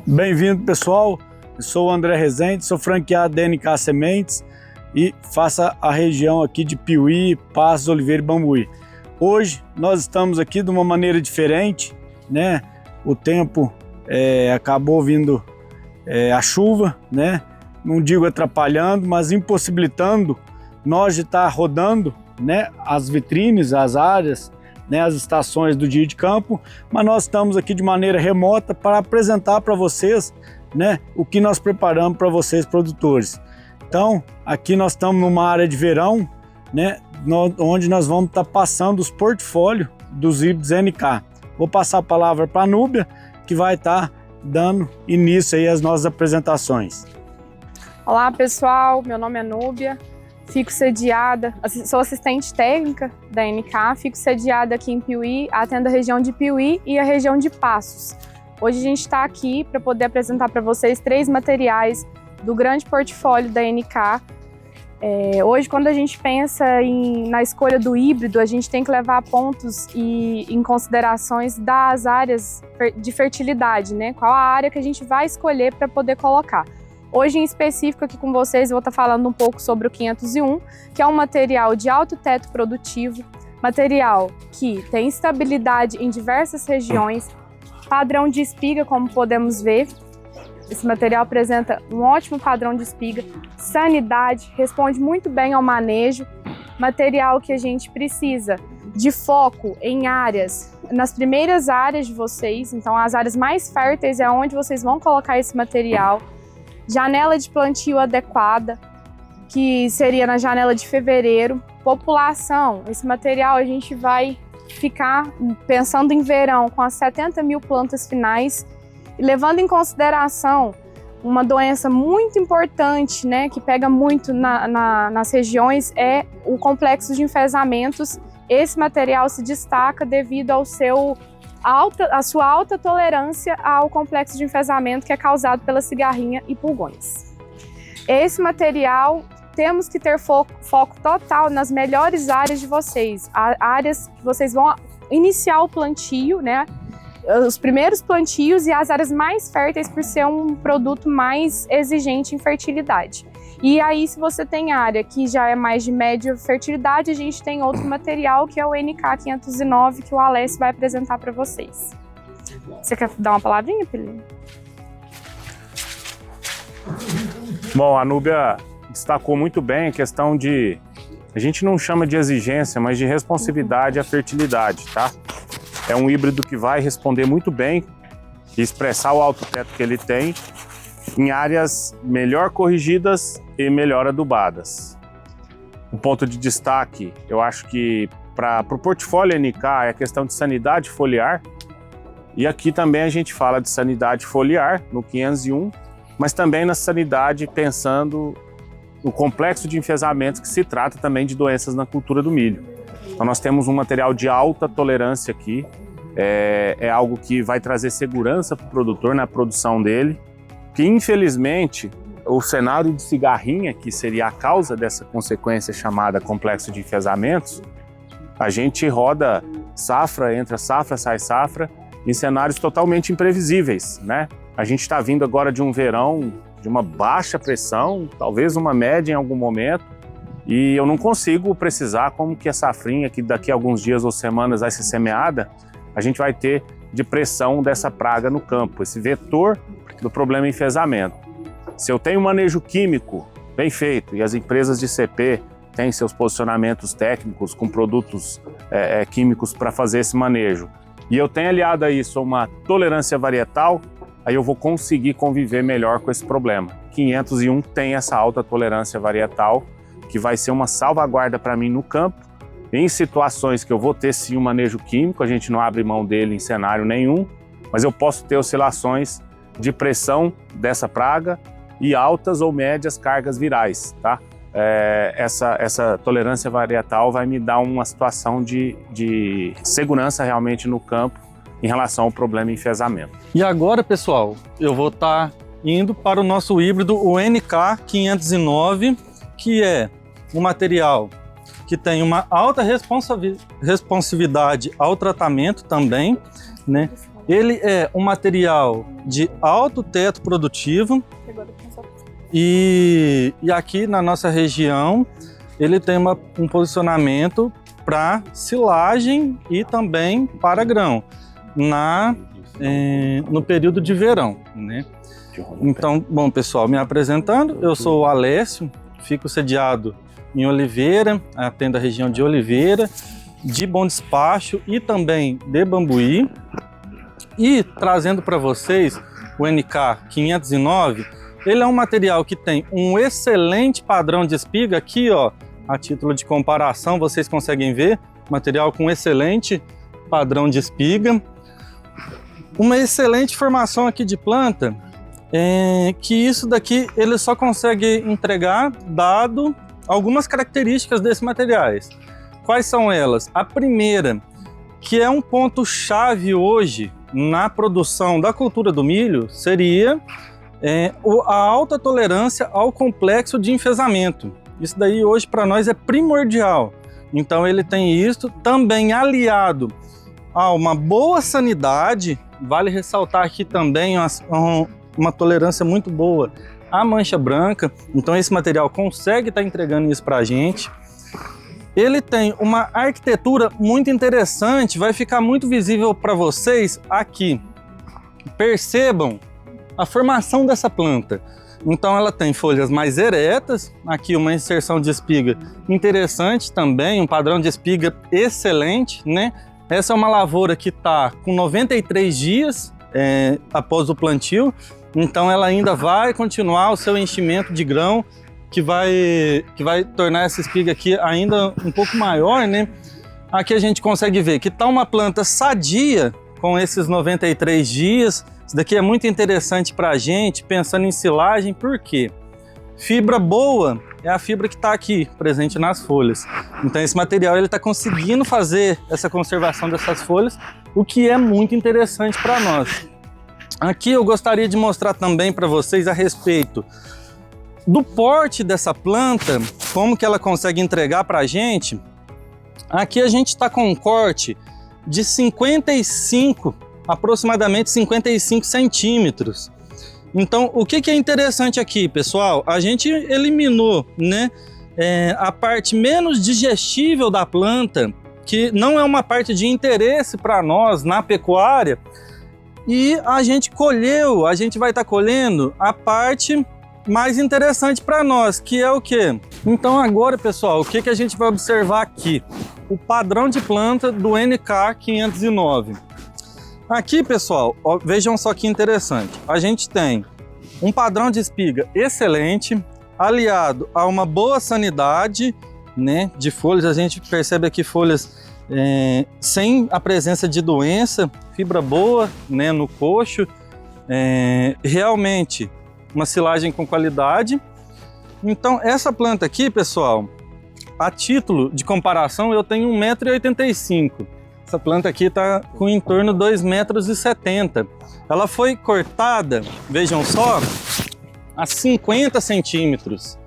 Bem-vindo, pessoal. Eu sou o André Rezende, sou franqueado da NK Sementes e faço a região aqui de Piuí, Passos, Oliveira e Bambuí. Hoje nós estamos aqui de uma maneira diferente, né? O tempo acabou vindo a chuva, né? Não digo atrapalhando, mas impossibilitando nós de estar rodando, né, as vitrines, as áreas, né, as estações do dia de campo, mas nós estamos aqui de maneira remota para apresentar para vocês, né, o que nós preparamos para vocês produtores. Então, aqui nós estamos numa área de verão, né, onde nós vamos estar passando os portfólios dos híbridos NK. Vou passar a palavra para a Núbia, que vai estar dando início aí às nossas apresentações. Olá pessoal, meu nome é Núbia, fico sediada, sou assistente técnica da NK, fico sediada aqui em Piuí, atendo a região de Piuí e a região de Passos. Hoje a gente está aqui para poder apresentar para vocês 3 materiais do grande portfólio da NK. Hoje, quando a gente pensa na escolha do híbrido, a gente tem que levar pontos em considerações das áreas de fertilidade, né? Qual a área que a gente vai escolher para poder colocar. Hoje, em específico, aqui com vocês, eu vou estar falando um pouco sobre o 501, que é um material de alto teto produtivo, material que tem estabilidade em diversas regiões, padrão de espiga, como podemos ver. Esse material apresenta um ótimo padrão de espiga, sanidade, responde muito bem ao manejo, material que a gente precisa de foco em áreas, nas primeiras áreas de vocês, então as áreas mais férteis é onde vocês vão colocar esse material. Janela de plantio adequada, que seria na janela de fevereiro. População, esse material a gente vai ficar pensando em verão com as 70 mil plantas finais, e levando em consideração uma doença muito importante, né, que pega muito nas regiões, é o complexo de enfezamentos. Esse material se destaca devido ao a sua alta tolerância ao complexo de enfezamento que é causado pela cigarrinha e pulgões. Esse material, temos que ter foco total nas melhores áreas de vocês, áreas que vocês vão iniciar o plantio, né? Os primeiros plantios e as áreas mais férteis por ser um produto mais exigente em fertilidade. E aí, se você tem área que já é mais de média fertilidade, a gente tem outro material que é o NK509, que o Alessio vai apresentar para vocês. Você quer dar uma palavrinha, Pelinho? Bom, a Núbia destacou muito bem a questão de, a gente não chama de exigência, mas de responsividade à fertilidade, tá? É um híbrido que vai responder muito bem e expressar o alto teto que ele tem em áreas melhor corrigidas e melhor adubadas. Um ponto de destaque, eu acho que para o portfólio NK é a questão de sanidade foliar, e aqui também a gente fala de sanidade foliar no 501, mas também na sanidade pensando no complexo de enfezamentos, que se trata também de doenças na cultura do milho. Então nós temos um material de alta tolerância aqui, é algo que vai trazer segurança para o produtor na produção dele, que infelizmente o cenário de cigarrinha, que seria a causa dessa consequência chamada complexo de enfezamentos, a gente roda safra, entra safra, sai safra, em cenários totalmente imprevisíveis, né? A gente está vindo agora de um verão de uma baixa pressão, talvez uma média em algum momento, e eu não consigo precisar como que a safrinha, que daqui a alguns dias ou semanas vai ser semeada, a gente vai ter de pressão dessa praga no campo, esse vetor do problema enfezamento. Se eu tenho um manejo químico bem feito e as empresas de CP têm seus posicionamentos técnicos com produtos químicos para fazer esse manejo, e eu tenho aliado a isso uma tolerância varietal, aí eu vou conseguir conviver melhor com esse problema. 501 tem essa alta tolerância varietal, que vai ser uma salvaguarda para mim no campo, em situações que eu vou ter sim um manejo químico, a gente não abre mão dele em cenário nenhum, mas eu posso ter oscilações de pressão dessa praga e altas ou médias cargas virais, tá? Essa tolerância varietal vai me dar uma situação de segurança realmente no campo em relação ao problema enfezamento. E agora, pessoal, eu vou estar indo para o nosso híbrido, o NK509, que é um material que tem uma alta responsividade ao tratamento também, né? Ele é um material de alto teto produtivo e aqui na nossa região ele tem um posicionamento para silagem e também para grão no período de verão, né? Então, bom pessoal, me apresentando, eu sou o Alessio, fico sediado em Oliveira, atendo a região de Oliveira, de Bom Despacho e também de Bambuí. E trazendo para vocês o NK 509, ele é um material que tem um excelente padrão de espiga. Aqui, ó, a título de comparação, vocês conseguem ver, material com excelente padrão de espiga. Uma excelente formação aqui de planta, que isso daqui ele só consegue entregar dado algumas características desses materiais. Quais são elas? A primeira, que é um ponto chave hoje na produção da cultura do milho, seria a alta tolerância ao complexo de enfesamento. Isso daí hoje para nós é primordial. Então ele tem isso também aliado a uma boa sanidade. Vale ressaltar aqui também uma tolerância muito boa à mancha branca. Então esse material consegue estar entregando isso para a gente. Ele tem uma arquitetura muito interessante, vai ficar muito visível para vocês aqui. Percebam a formação dessa planta. Então ela tem folhas mais eretas, aqui uma inserção de espiga interessante também, um padrão de espiga excelente, né? Essa é uma lavoura que está com 93 dias após o plantio, então ela ainda vai continuar o seu enchimento de grão, que vai tornar essa espiga aqui ainda um pouco maior, né? Aqui a gente consegue ver que está uma planta sadia com esses 93 dias. Isso daqui é muito interessante para a gente, pensando em silagem, por quê? Fibra boa é a fibra que está aqui, presente nas folhas. Então esse material ele está conseguindo fazer essa conservação dessas folhas, o que é muito interessante para nós. Aqui eu gostaria de mostrar também para vocês a respeito do porte dessa planta, como que ela consegue entregar para a gente. Aqui a gente está com um corte de aproximadamente 55 centímetros. Então, o que é interessante aqui, pessoal? A gente eliminou, né, a parte menos digestível da planta, que não é uma parte de interesse para nós na pecuária, e a gente vai estar colhendo a parte mais interessante para nós, que é o quê? Então agora, pessoal, o que a gente vai observar aqui? O padrão de planta do NK 509. Aqui, pessoal, ó, vejam só que interessante. A gente tem um padrão de espiga excelente, aliado a uma boa sanidade, né, de folhas. A gente percebe aqui folhas sem a presença de doença, fibra boa, né, no coxo. Realmente uma silagem com qualidade. Então essa planta aqui, pessoal, a título de comparação, eu tenho 1,85 m. Essa planta aqui está com em torno de 2,70 m. Ela foi cortada, vejam só, a 50 centímetros.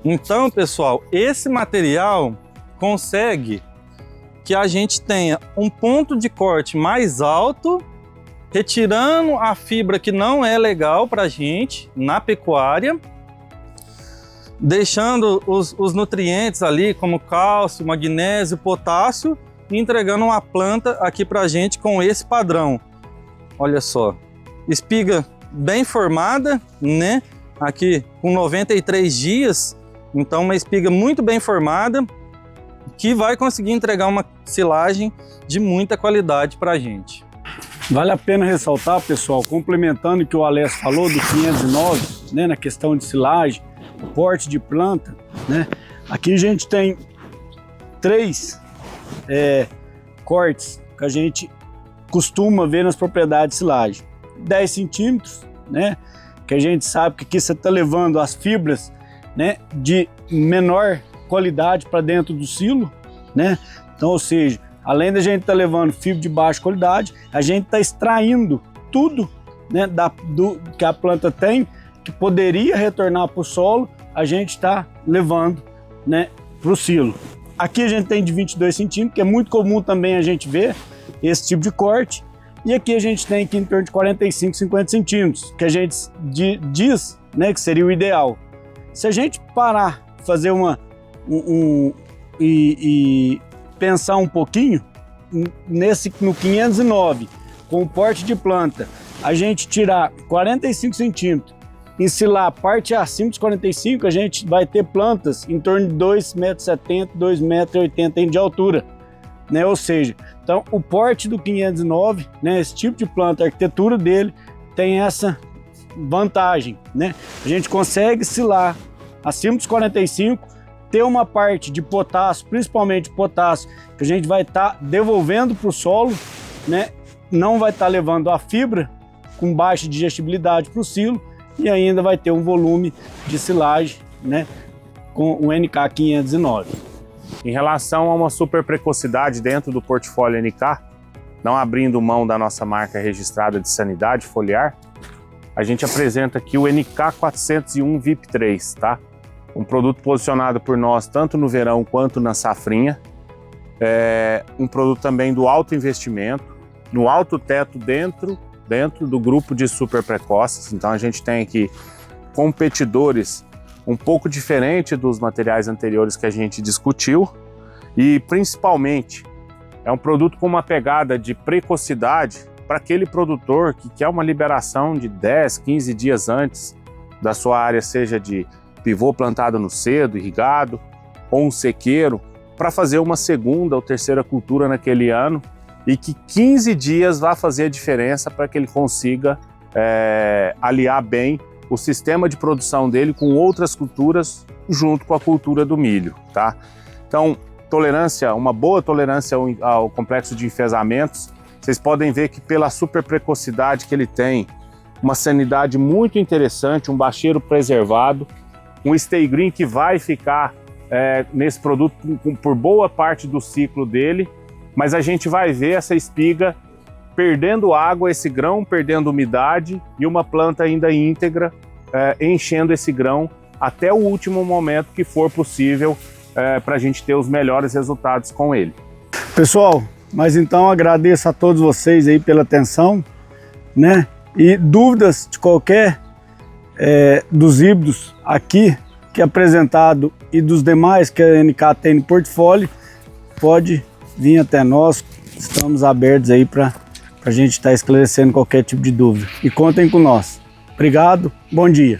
Então, pessoal, esse material consegue que a gente tenha um ponto de corte mais alto, retirando a fibra que não é legal para a gente na pecuária, deixando os nutrientes ali, como cálcio, magnésio, potássio, e entregando uma planta aqui para a gente com esse padrão. Olha só, espiga bem formada, né? Aqui com 93 dias, então uma espiga muito bem formada, que vai conseguir entregar uma silagem de muita qualidade para a gente. Vale a pena ressaltar, pessoal, complementando o que o Alessio falou do 509, né, na questão de silagem, porte de planta, né? Aqui a gente tem 3 cortes que a gente costuma ver nas propriedades de silagem. 10 centímetros, né? Que a gente sabe que aqui você está levando as fibras, né, de menor qualidade para dentro do silo, né? Então, ou seja, além da gente estar levando fibra de baixa qualidade, a gente está extraindo tudo, né, que a planta tem, que poderia retornar para o solo, a gente está levando, né, para o silo. Aqui a gente tem de 22 centímetros, que é muito comum também a gente ver esse tipo de corte. E aqui a gente tem aqui em torno de 45, 50 centímetros, que a gente diz, né, que seria o ideal. Se a gente parar, fazer e pensar um pouquinho, no 509, com o porte de planta, a gente tirar 45 centímetros, ensilar a parte acima dos 45, a gente vai ter plantas em torno de 2,70 m, 2,80 m de altura, né? Ou seja, então o porte do 509, né, esse tipo de planta, a arquitetura dele tem essa vantagem, né? A gente consegue ensilar acima dos 45, ter uma parte de potássio, principalmente potássio, que a gente vai estar devolvendo para o solo, né? Não vai estar levando a fibra com baixa digestibilidade para o silo e ainda vai ter um volume de silagem, né, com o NK 509. Em relação a uma super precocidade dentro do portfólio NK, não abrindo mão da nossa marca registrada de sanidade foliar, a gente apresenta aqui o NK 401 VIP 3, tá? Um produto posicionado por nós tanto no verão quanto na safrinha. É um produto também do alto investimento, no alto teto dentro do grupo de super precoces. Então a gente tem aqui competidores um pouco diferente dos materiais anteriores que a gente discutiu e principalmente é um produto com uma pegada de precocidade para aquele produtor que quer uma liberação de 10, 15 dias antes da sua área, seja de pivô plantado no cedo, irrigado, ou um sequeiro, para fazer uma segunda ou terceira cultura naquele ano e que 15 dias vai fazer a diferença para que ele consiga aliar bem o sistema de produção dele com outras culturas junto com a cultura do milho, tá? Então, uma boa tolerância ao complexo de enfesamentos. Vocês podem ver que pela super precocidade que ele tem, uma sanidade muito interessante, um bacheiro preservado, um stay green que vai ficar nesse produto por boa parte do ciclo dele, mas a gente vai ver essa espiga perdendo água, esse grão perdendo umidade e uma planta ainda íntegra enchendo esse grão até o último momento que for possível para a gente ter os melhores resultados com ele. Pessoal, mas então agradeço a todos vocês aí pela atenção, né? E dúvidas de qualquer dos híbridos aqui que é apresentado e dos demais que a NK tem no portfólio, pode vir até nós, estamos abertos aí para a gente estar esclarecendo qualquer tipo de dúvida. E contem com nós. Obrigado, bom dia.